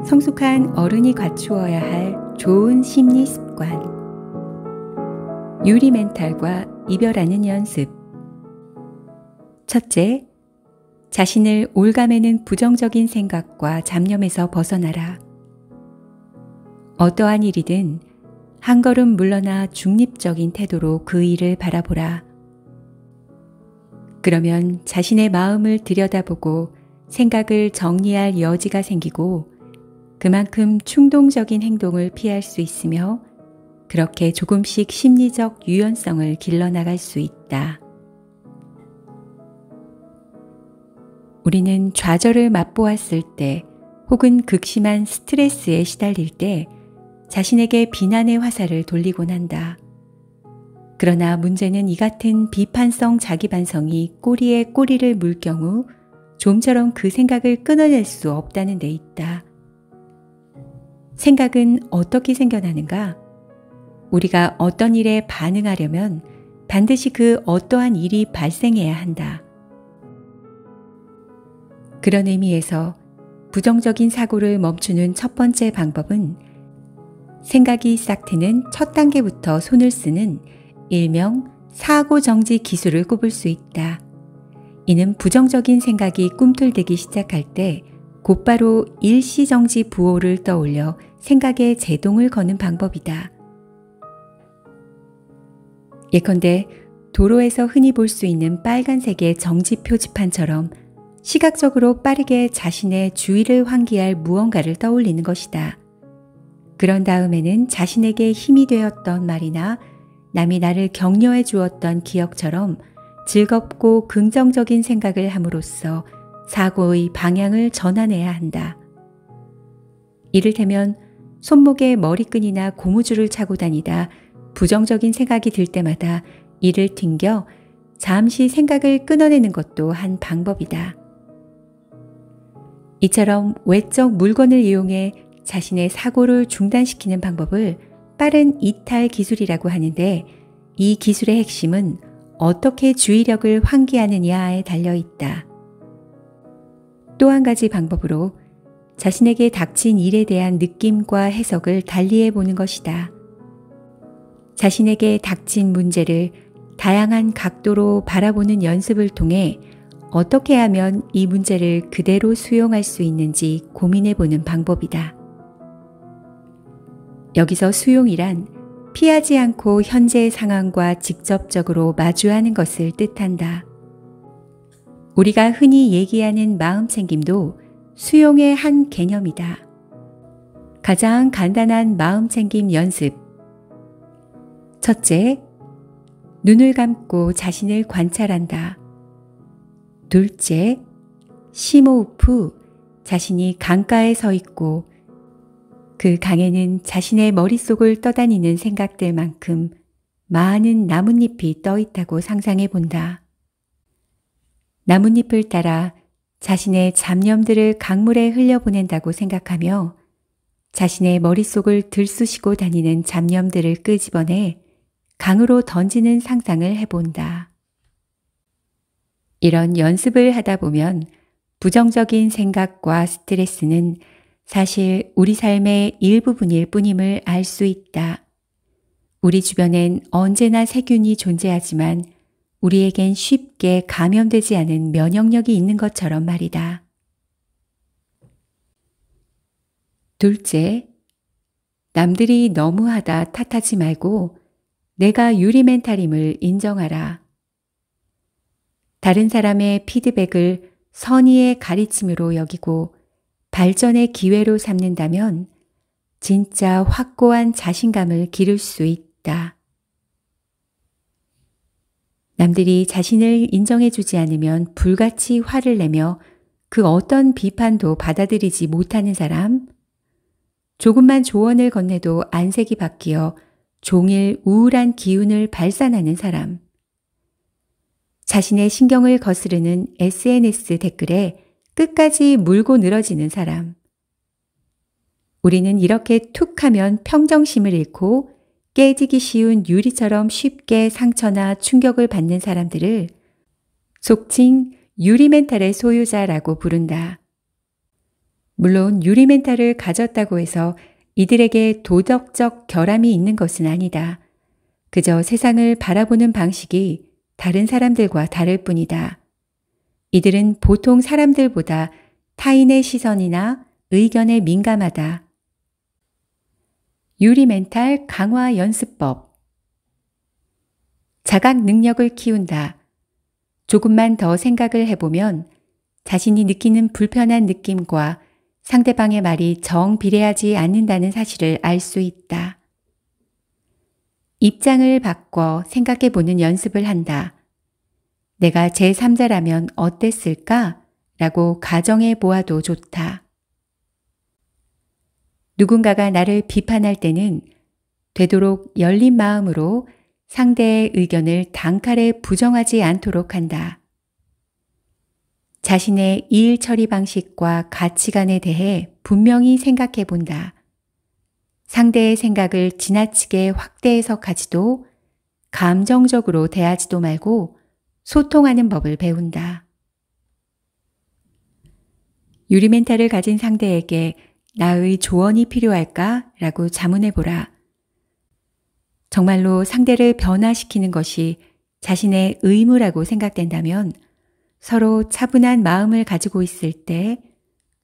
성숙한 어른이 갖추어야 할 좋은 심리 습관. 유리 멘탈과 이별하는 연습. 첫째, 자신을 올가매는 부정적인 생각과 잡념에서 벗어나라. 어떠한 일이든 한 걸음 물러나 중립적인 태도로 그 일을 바라보라. 그러면 자신의 마음을 들여다보고 생각을 정리할 여지가 생기고 그만큼 충동적인 행동을 피할 수 있으며 그렇게 조금씩 심리적 유연성을 길러나갈 수 있다. 우리는 좌절을 맛보았을 때 혹은 극심한 스트레스에 시달릴 때 자신에게 비난의 화살을 돌리곤 한다. 그러나 문제는 이 같은 비판성 자기반성이 꼬리에 꼬리를 물 경우 좀처럼 그 생각을 끊어낼 수 없다는 데 있다. 생각은 어떻게 생겨나는가? 우리가 어떤 일에 반응하려면 반드시 그 어떠한 일이 발생해야 한다. 그런 의미에서 부정적인 사고를 멈추는 첫 번째 방법은 생각이 싹 트는 첫 단계부터 손을 쓰는 일명 사고정지 기술을 꼽을 수 있다. 이는 부정적인 생각이 꿈틀대기 시작할 때 곧바로 일시정지 부호를 떠올려 생각에 제동을 거는 방법이다. 예컨대 도로에서 흔히 볼 수 있는 빨간색의 정지 표지판처럼 시각적으로 빠르게 자신의 주위를 환기할 무언가를 떠올리는 것이다. 그런 다음에는 자신에게 힘이 되었던 말이나 남이 나를 격려해 주었던 기억처럼 즐겁고 긍정적인 생각을 함으로써 사고의 방향을 전환해야 한다. 이를테면 손목에 머리끈이나 고무줄을 차고 다니다 부정적인 생각이 들 때마다 이를 튕겨 잠시 생각을 끊어내는 것도 한 방법이다. 이처럼 외적 물건을 이용해 자신의 사고를 중단시키는 방법을 빠른 이탈 기술이라고 하는데 이 기술의 핵심은 어떻게 주의력을 환기하느냐에 달려 있다. 또 한 가지 방법으로 자신에게 닥친 일에 대한 느낌과 해석을 달리해 보는 것이다. 자신에게 닥친 문제를 다양한 각도로 바라보는 연습을 통해 어떻게 하면 이 문제를 그대로 수용할 수 있는지 고민해 보는 방법이다. 여기서 수용이란 피하지 않고 현재의 상황과 직접적으로 마주하는 것을 뜻한다. 우리가 흔히 얘기하는 마음챙김도 수용의 한 개념이다. 가장 간단한 마음챙김 연습. 첫째, 눈을 감고 자신을 관찰한다. 둘째, 심호흡 후 자신이 강가에 서 있고 그 강에는 자신의 머릿속을 떠다니는 생각들만큼 많은 나뭇잎이 떠 있다고 상상해 본다. 나뭇잎을 따라 자신의 잡념들을 강물에 흘려보낸다고 생각하며 자신의 머릿속을 들쑤시고 다니는 잡념들을 끄집어내 강으로 던지는 상상을 해본다. 이런 연습을 하다 보면 부정적인 생각과 스트레스는 사실 우리 삶의 일부분일 뿐임을 알 수 있다. 우리 주변엔 언제나 세균이 존재하지만 우리에겐 쉽게 감염되지 않은 면역력이 있는 것처럼 말이다. 둘째, 남들이 너무하다 탓하지 말고 내가 유리 멘탈임을 인정하라. 다른 사람의 피드백을 선의의 가르침으로 여기고 발전의 기회로 삼는다면 진짜 확고한 자신감을 기를 수 있다. 남들이 자신을 인정해주지 않으면 불같이 화를 내며 그 어떤 비판도 받아들이지 못하는 사람, 조금만 조언을 건네도 안색이 바뀌어 종일 우울한 기운을 발산하는 사람, 자신의 신경을 거스르는 SNS 댓글에 끝까지 물고 늘어지는 사람. 우리는 이렇게 툭 하면 평정심을 잃고 깨지기 쉬운 유리처럼 쉽게 상처나 충격을 받는 사람들을 속칭 유리 멘탈의 소유자라고 부른다. 물론 유리 멘탈을 가졌다고 해서 이들에게 도덕적 결함이 있는 것은 아니다. 그저 세상을 바라보는 방식이 다른 사람들과 다를 뿐이다. 이들은 보통 사람들보다 타인의 시선이나 의견에 민감하다. 유리 멘탈 강화 연습법. 자각 능력을 키운다. 조금만 더 생각을 해보면 자신이 느끼는 불편한 느낌과 상대방의 말이 정비례하지 않는다는 사실을 알 수 있다. 입장을 바꿔 생각해보는 연습을 한다. 내가 제3자라면 어땠을까? 라고 가정해 보아도 좋다. 누군가가 나를 비판할 때는 되도록 열린 마음으로 상대의 의견을 단칼에 부정하지 않도록 한다. 자신의 일 처리 방식과 가치관에 대해 분명히 생각해 본다. 상대의 생각을 지나치게 확대 해석하지도 감정적으로 대하지도 말고 소통하는 법을 배운다. 유리 멘탈을 가진 상대에게 나의 조언이 필요할까? 라고 자문해 보라. 정말로 상대를 변화시키는 것이 자신의 의무라고 생각된다면 서로 차분한 마음을 가지고 있을 때,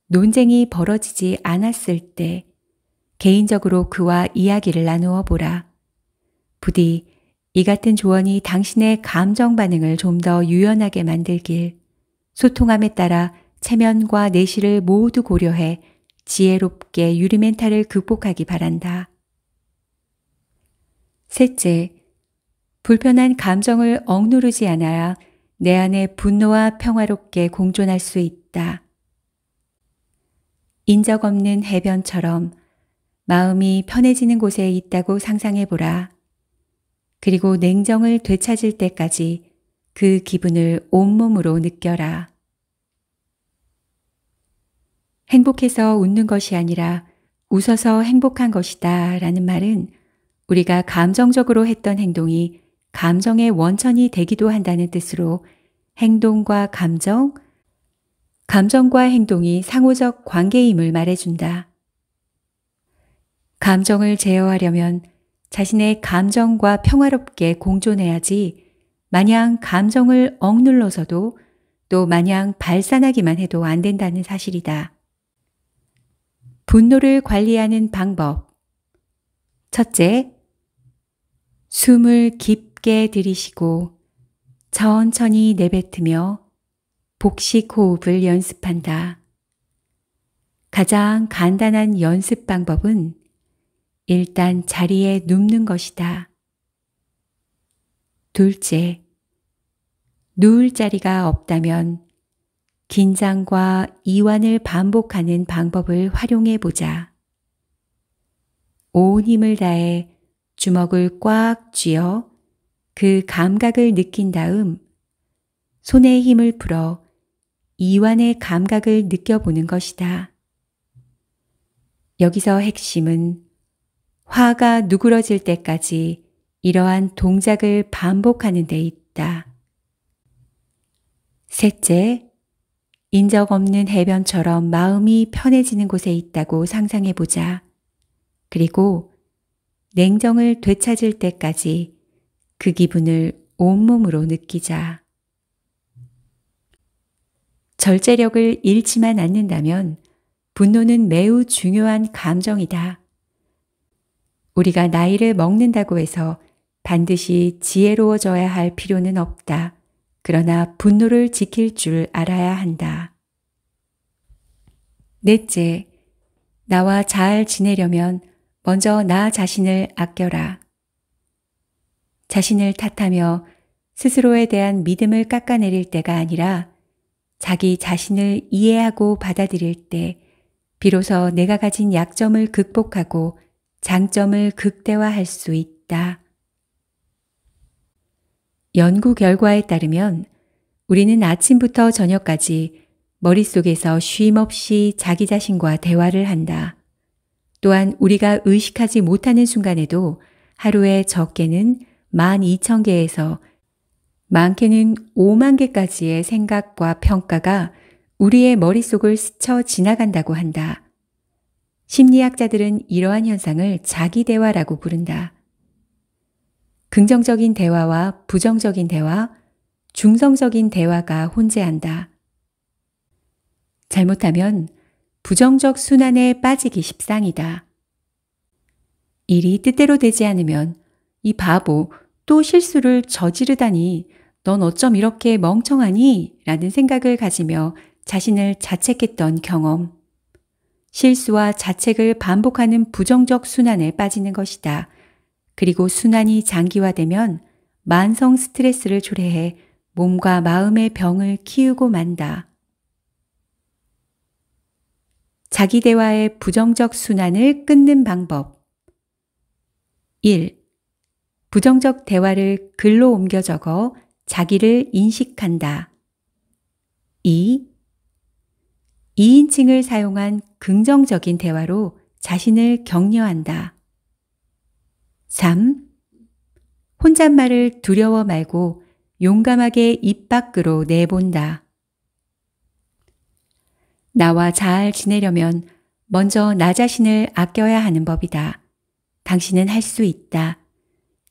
논쟁이 벌어지지 않았을 때 개인적으로 그와 이야기를 나누어 보라. 부디 이 같은 조언이 당신의 감정 반응을 좀 더 유연하게 만들길, 소통함에 따라 체면과 내실을 모두 고려해 지혜롭게 유리 멘탈을 극복하기 바란다. 셋째, 불편한 감정을 억누르지 않아야 내 안에 분노와 평화롭게 공존할 수 있다. 인적 없는 해변처럼 마음이 편해지는 곳에 있다고 상상해 보라. 그리고 냉정을 되찾을 때까지 그 기분을 온몸으로 느껴라. 행복해서 웃는 것이 아니라 웃어서 행복한 것이다 라는 말은 우리가 감정적으로 했던 행동이 감정의 원천이 되기도 한다는 뜻으로 행동과 감정과 행동이 상호적 관계임을 말해준다. 감정을 제어하려면 자신의 감정과 평화롭게 공존해야지 마냥 감정을 억눌러서도 또 마냥 발산하기만 해도 안 된다는 사실이다. 분노를 관리하는 방법. 첫째, 숨을 깊게 들이쉬고 천천히 내뱉으며 복식 호흡을 연습한다. 가장 간단한 연습 방법은 일단 자리에 눕는 것이다. 둘째, 누울 자리가 없다면 긴장과 이완을 반복하는 방법을 활용해 보자. 온 힘을 다해 주먹을 꽉 쥐어 그 감각을 느낀 다음 손에 힘을 풀어 이완의 감각을 느껴보는 것이다. 여기서 핵심은 화가 누그러질 때까지 이러한 동작을 반복하는 데 있다. 셋째, 인적 없는 해변처럼 마음이 편해지는 곳에 있다고 상상해 보자. 그리고 냉정을 되찾을 때까지 그 기분을 온몸으로 느끼자. 절제력을 잃지만 않는다면 분노는 매우 중요한 감정이다. 우리가 나이를 먹는다고 해서 반드시 지혜로워져야 할 필요는 없다. 그러나 분노를 지킬 줄 알아야 한다. 넷째, 나와 잘 지내려면 먼저 나 자신을 아껴라. 자신을 탓하며 스스로에 대한 믿음을 깎아내릴 때가 아니라 자기 자신을 이해하고 받아들일 때 비로소 내가 가진 약점을 극복하고 장점을 극대화할 수 있다. 연구 결과에 따르면 우리는 아침부터 저녁까지 머릿속에서 쉼없이 자기 자신과 대화를 한다. 또한 우리가 의식하지 못하는 순간에도 하루에 적게는 12,000개에서 많게는 5만 개까지의 생각과 평가가 우리의 머릿속을 스쳐 지나간다고 한다. 심리학자들은 이러한 현상을 자기대화라고 부른다. 긍정적인 대화와 부정적인 대화, 중성적인 대화가 혼재한다. 잘못하면 부정적 순환에 빠지기 십상이다. 일이 뜻대로 되지 않으면 이 바보 또 실수를 저지르다니 넌 어쩜 이렇게 멍청하니? 라는 생각을 가지며 자신을 자책했던 경험. 실수와 자책을 반복하는 부정적 순환에 빠지는 것이다. 그리고 순환이 장기화되면 만성 스트레스를 초래해 몸과 마음의 병을 키우고 만다. 자기 대화의 부정적 순환을 끊는 방법. 1. 부정적 대화를 글로 옮겨 적어 자기를 인식한다. 2. 2인칭을 사용한 긍정적인 대화로 자신을 격려한다. 3. 혼잣말을 두려워 말고 용감하게 입 밖으로 내본다. 나와 잘 지내려면 먼저 나 자신을 아껴야 하는 법이다. 당신은 할 수 있다.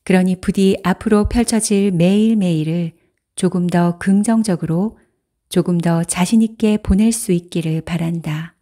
그러니 부디 앞으로 펼쳐질 매일매일을 조금 더 긍정적으로, 조금 더 자신 있게 보낼 수 있기를 바란다.